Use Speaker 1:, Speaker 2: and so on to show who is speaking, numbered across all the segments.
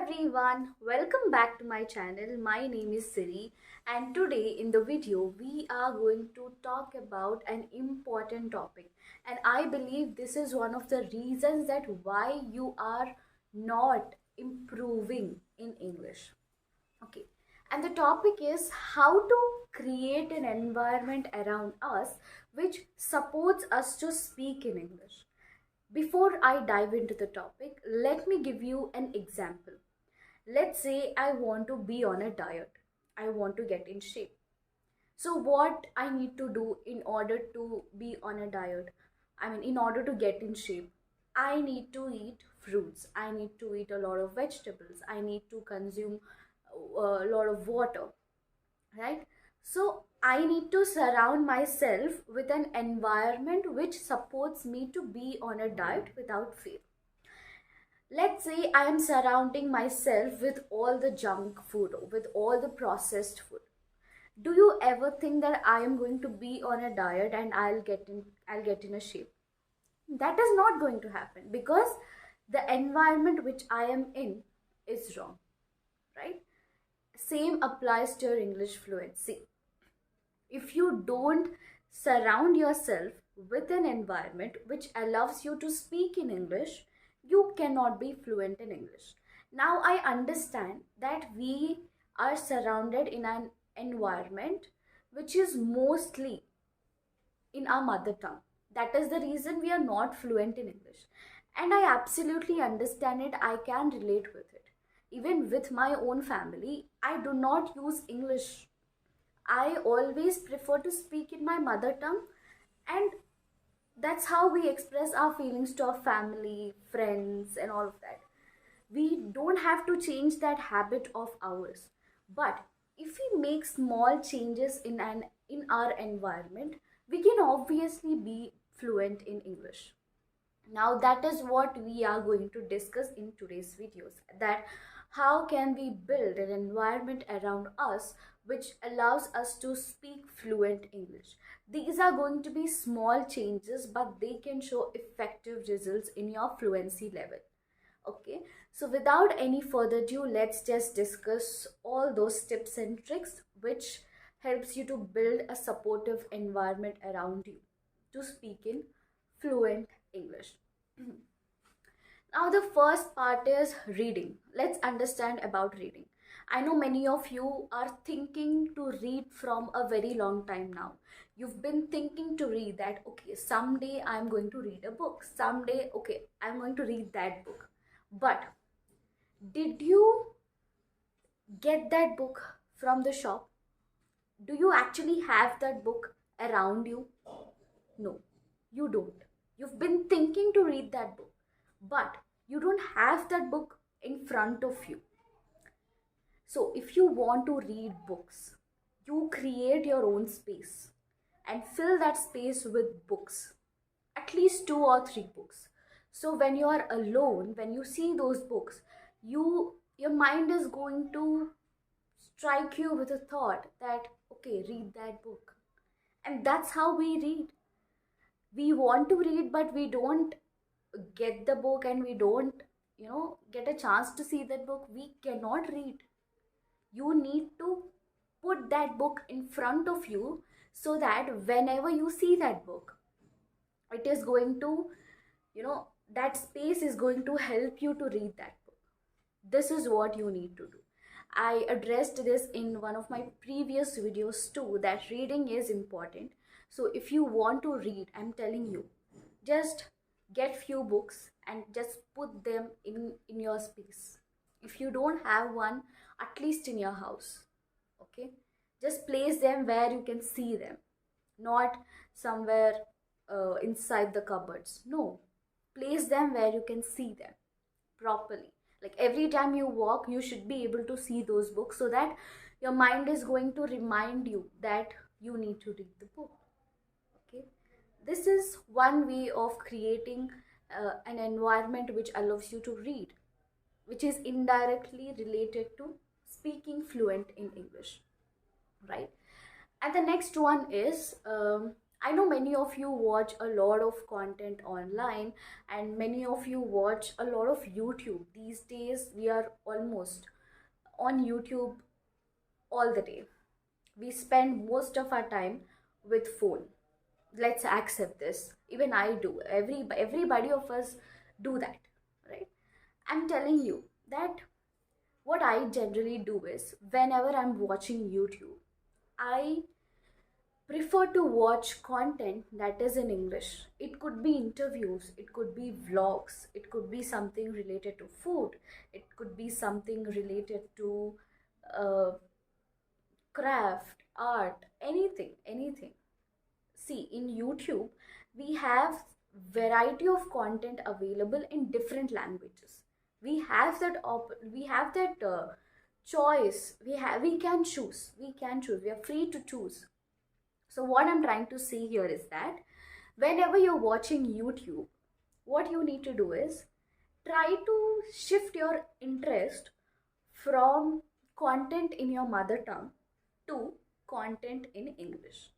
Speaker 1: everyone, welcome back to my channel. My name is Siri, and today in the video we are going to talk about an important topic, and I believe this is one of the reasons that why you are not improving in English. Okay, and the topic is how to create an environment around us which supports us to speak in English. Before I dive into the topic, let me give you an example. Let's say I want to be on a diet. I want to get in shape. So what I need to do in order to be on a diet? In order to get in shape, I need to eat fruits. I need to eat a lot of vegetables. I need to consume a lot of water, right? So I need to surround myself with an environment which supports me to be on a diet without fear. Let's say I am surrounding myself with all the junk food, with all the processed food. Do you ever think that I am going to be on a diet and I'll get in a shape? That is not going to happen because the environment which I am in is wrong, right? Same applies to your English fluency. If you don't surround yourself with an environment which allows you to speak in English, you cannot be fluent in English. Now I understand that we are surrounded in an environment which is mostly in our mother tongue. That is the reason we are not fluent in English. And I absolutely understand it, I can relate with it. Even with my own family, I do not use English. I always prefer to speak in my mother tongue, and that's how we express our feelings to our family, friends, and all of that. We don't have to change that habit of ours. But if we make small changes in our environment, we can obviously be fluent in English. Now that is what we are going to discuss in today's videos, that how can we build an environment around us which allows us to speak fluent English. These are going to be small changes, but they can show effective results in your fluency level. Okay, so without any further ado, let's just discuss all those tips and tricks which helps you to build a supportive environment around you to speak in fluent English. Now the first part is reading. Let's understand about reading. I know many of you are thinking to read from a very long time now. You've been thinking to read that, okay, someday I'm going to read a book. Someday, okay, I'm going to read that book. But did you get that book from the shop? Do you actually have that book around you? No, you don't. You've been thinking to read that book, but you don't have that book in front of you. So if you want to read books, you create your own space and fill that space with books, at least 2 or 3 books. So when you are alone, when you see those books, your mind is going to strike you with a thought that, okay, read that book. And that's how we read. We want to read, but we don't get the book, and we don't get a chance to see that book. We cannot read. You need to put that book in front of you so that whenever you see that book, it is going to, that space is going to help you to read that book. This is what you need to do. I addressed this in one of my previous videos too, that reading is important. So if you want to read, I'm telling you, just get few books and just put them in your space. If you don't have one, at least in your house. Okay, just place them where you can see them, not somewhere inside the cupboards. No, place them where you can see them properly. Like every time you walk, you should be able to see those books, so that your mind is going to remind you that you need to read the book. Okay, this is one way of creating an environment which allows you to read, which is indirectly related to speaking fluent in English, right? And the next one is I know many of you watch a lot of content online, and many of you watch a lot of YouTube. These days we are almost on YouTube all the day. We spend most of our time with phone. Let's accept this. Even I do. Everybody of us do that, right? I'm telling you that what I generally do is whenever I'm watching YouTube, I prefer to watch content that is in English. It could be interviews, it could be vlogs, it could be something related to food, it could be something related to uh, craft, art, anything. See, in YouTube, we have variety of content available in different languages. We have that choice. We can choose. We can choose. We are free to choose. So what I'm trying to say here is that whenever you're watching YouTube, what you need to do is try to shift your interest from content in your mother tongue to content in English.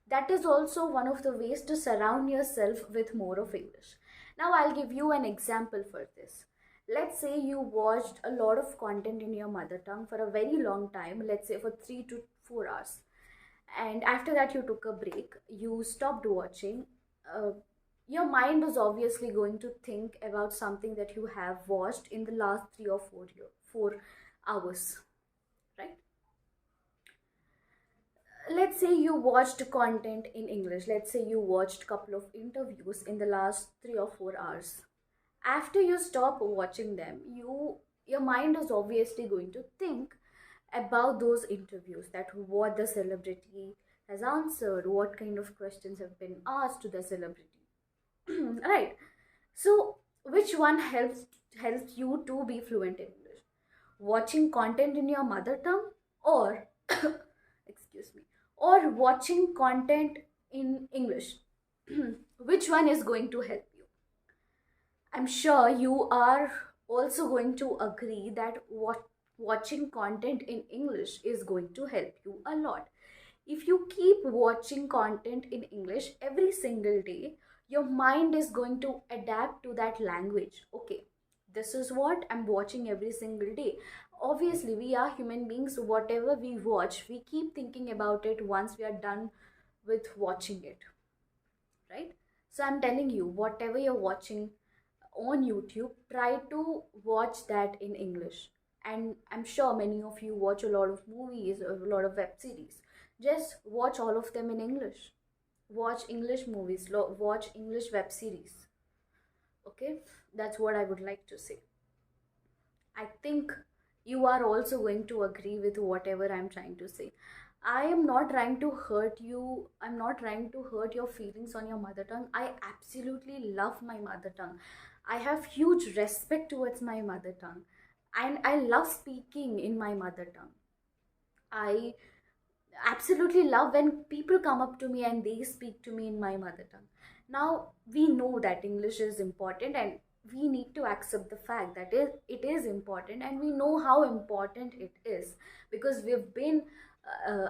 Speaker 1: That is also one of the ways to surround yourself with more of English. Now I'll give you an example for this. Let's say you watched a lot of content in your mother tongue for a very long time, let's say for 3 to 4 hours, and after that you took a break, you stopped watching. uh, your mind is obviously going to think about something that you have watched in the last 4 hours, right? Let's say you watched content in English. Let's say you watched couple of interviews in the last 3 or 4 hours. After you stop watching them, your mind is obviously going to think about those interviews, that what the celebrity has answered, what kind of questions have been asked to the celebrity. Right. So which one helps you to be fluent in English? Watching content in your mother tongue, or excuse me, or watching content in English? Which one is going to help you? I'm sure you are also going to agree that watching content in English is going to help you a lot. If you keep watching content in English every single day, your mind is going to adapt to that language. Okay, this is what I'm watching every single day. Obviously, we are human beings. Whatever we watch, we keep thinking about it once we are done with watching it, right? So I'm telling you, whatever you're watching on YouTube, try to watch that in English. And I'm sure many of you watch a lot of movies or a lot of web series. Just watch all of them in English. Watch English movies, watch English web series. Okay, that's what I would like to say. I think you are also going to agree with whatever I'm trying to say. I am not trying to hurt you. I'm not trying to hurt your feelings on your mother tongue. I absolutely love my mother tongue. I have huge respect towards my mother tongue. And I love speaking in my mother tongue. I absolutely love when people come up to me and they speak to me in my mother tongue. Now, we know that English is important, and we need to accept the fact that it is important, and we know how important it is because we've been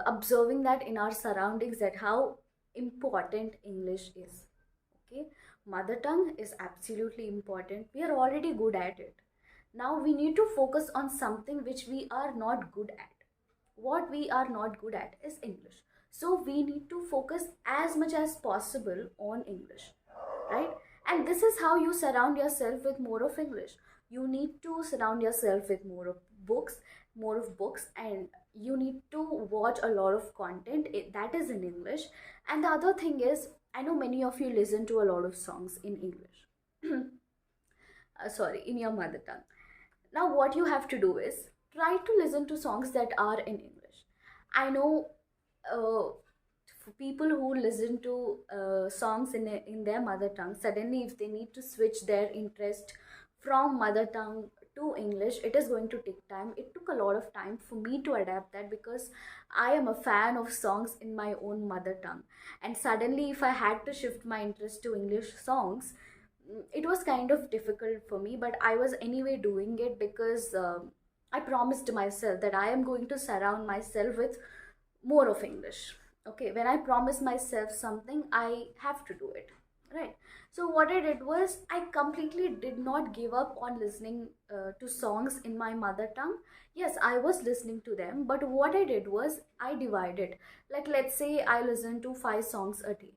Speaker 1: observing that in our surroundings, that how important English is. Okay, mother tongue is absolutely important. We are already good at it. Now we need to focus on something which we are not good at. What we are not good at is English. So we need to focus as much as possible on English, right? And this is how you surround yourself with more of English. You need to surround yourself with more of books, and you need to watch a lot of content that is in English. And the other thing is, I know many of you listen to a lot of songs in English. Sorry, in your mother tongue. Now, what you have to do is try to listen to songs that are in English. I know for people who listen to songs in their mother tongue, suddenly, if they need to switch their interest from mother tongue to English, it is going to take time. It took a lot of time for me to adapt that because I am a fan of songs in my own mother tongue. And suddenly, if I had to shift my interest to English songs, it was kind of difficult for me, but I was anyway doing it because I promised myself that I am going to surround myself with more of English. Okay, when I promise myself something, I have to do it, right? So what I did was I completely did not give up on listening to songs in my mother tongue. Yes, I was listening to them, but what I did was I divided. Like, let's say I listen to 5 songs a day.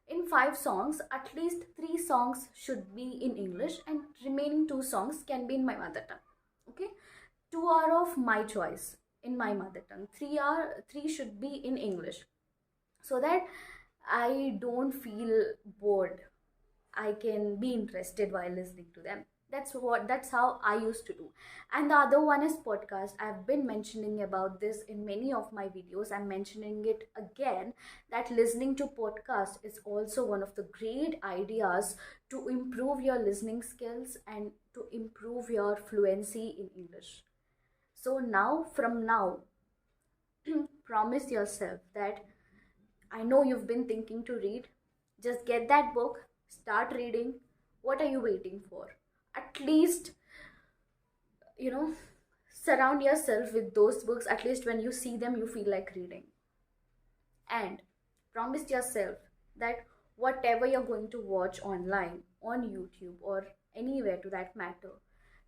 Speaker 1: In 5 songs, at least 3 songs should be in English, and remaining 2 songs can be in my mother tongue. Okay, 2 are of my choice in my mother tongue, 3 should be in English, so that I don't feel bored. I can be interested while listening to them. That's how I used to do. And the other one is podcast. I've been mentioning about this in many of my videos. I'm mentioning it again, that listening to podcast is also one of the great ideas to improve your listening skills and to improve your fluency in English. So now, from now, promise yourself that I know you've been thinking to read. Just get that book, start reading. What are you waiting for? At least, you know, surround yourself with those books. At least when you see them, you feel like reading. And promise yourself that whatever you're going to watch online, on YouTube, or anywhere to that matter,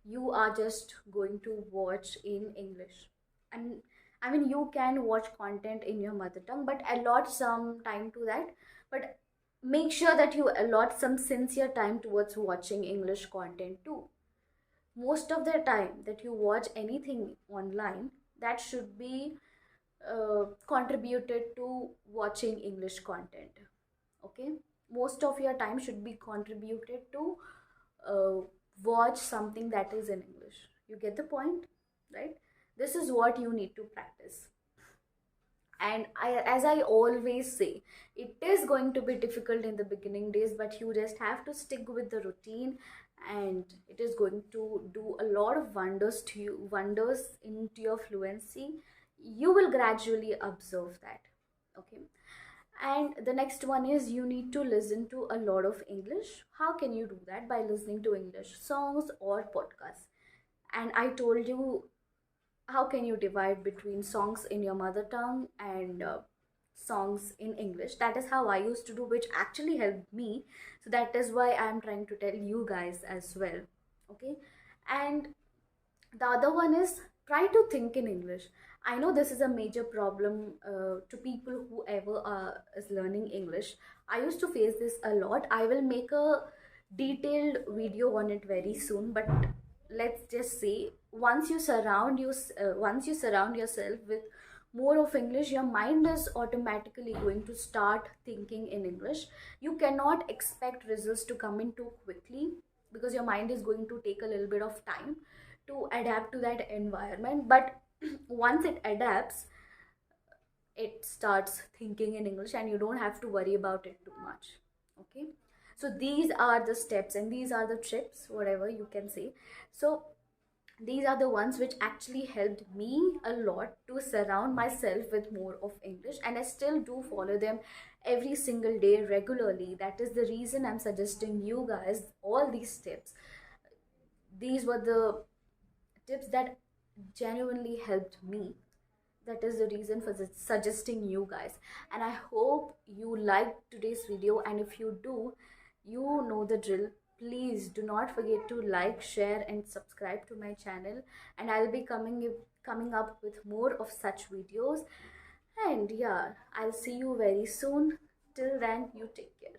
Speaker 1: you are just going to watch in English. And I mean, you can watch content in your mother tongue, but allot some time to that. But make sure that you allot some sincere time towards watching English content too. Most of the time that you watch anything online, that should be contributed to watching English content. Okay, most of your time should be contributed to uh, watch something that is in English. You get the point, right? This is what you need to practice. And as I always say, it is going to be difficult in the beginning days, but you just have to stick with the routine, and it is going to do a lot of wonders into your fluency. You will gradually observe that. Okay, and the next one is you need to listen to a lot of English. How can you do that? By listening to English songs or podcasts. And I told you how can you divide between songs in your mother tongue and songs in English. That is how I used to do, which actually helped me. So that is why I'm trying to tell you guys as well. Okay, and the other one is try to think in English. I know this is a major problem to people whoever is learning English. I used to face this a lot. I will make a detailed video on it very soon, but let's just say once you surround yourself with more of English, your mind is automatically going to start thinking in English. You cannot expect results to come in too quickly, because your mind is going to take a little bit of time to adapt to that environment. But once it adapts, it starts thinking in English, and you don't have to worry about it too much. Okay, so these are the steps and these are the trips, whatever you can say. So these are the ones which actually helped me a lot to surround myself with more of English, and I still do follow them every single day regularly. That is the reason I'm suggesting you guys all these tips. These were the tips that genuinely helped me. That is the reason for suggesting you guys, and I hope you liked today's video. And if you do, you know the drill. Please do not forget to like, share and subscribe to my channel, and I'll be coming up with more of such videos. And yeah, I'll see you very soon. Till then, you take care.